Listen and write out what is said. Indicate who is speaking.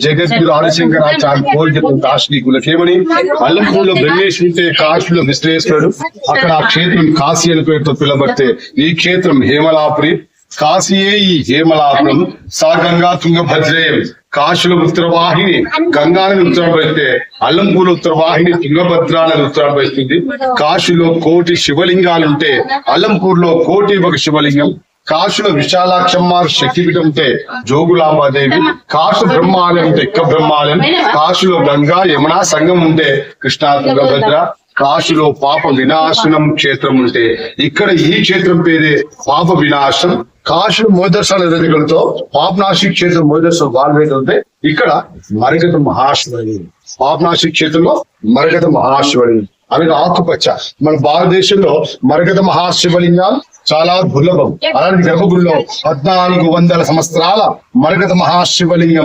Speaker 1: జగద్గురు ఆదిశంకరాచార్య కోరికతో దార్శనికులకేమని అల్లంపూర్లో బ్రహ్మేశ్వరు ఉంటే కాశీలో విశ్లేశ్వరుడు, అక్కడ ఆ క్షేత్రం కాశీ అని పేరుతో పిలవబడితే ఈ క్షేత్రం హేమలాపురి. కాశీయే ఈ హేమలాపురం. సా గంగా తుంగభద్రేయం. కాశీలో ఉత్తరవాహిని గంగానది ఉత్తరం పెడితే అల్లంపూర్లో ఉత్తరవాహిని తుంగభద్రానది ఉత్తరం పెడుతుంది. కాశీలో 1,000,000 శివలింగాలుంటే అల్లంపూర్లో 1,01 శివలింగం. కాశీలో విశాలాక్షమ్మ శక్తిపీఠం ఉంటే జోగులాంబాదేవి. కాశీ బ్రహ్మాలయం ఉంటే ఇక్క బ్రహ్మాలయం. కాశీలో గంగా యమునా సంగం ఉంటే కృష్ణా తుంగభద్ర. కాశీలో పాప వినాశనం క్షేత్రం ఉంటే ఇక్కడ ఈ క్షేత్రం పేరే పాప వినాశం. కాశీలో మోదర్శన రజకులతో పాపనాశి క్షేత్రం మోదర్శన వాల్వేది ఉంటే ఇక్కడ మరగత మహాశివలి. పాపనాశి క్షేత్రంలో మరగత మహాశివలి అలాగే ఆకుపచ్చ. మన భారతదేశంలో మరగత మహాశివలింగాలు చాలా దుర్లభం. అలాంటి గర్భగుడిలో 1400 సంవత్సరాల మరగత మహాశివలింగం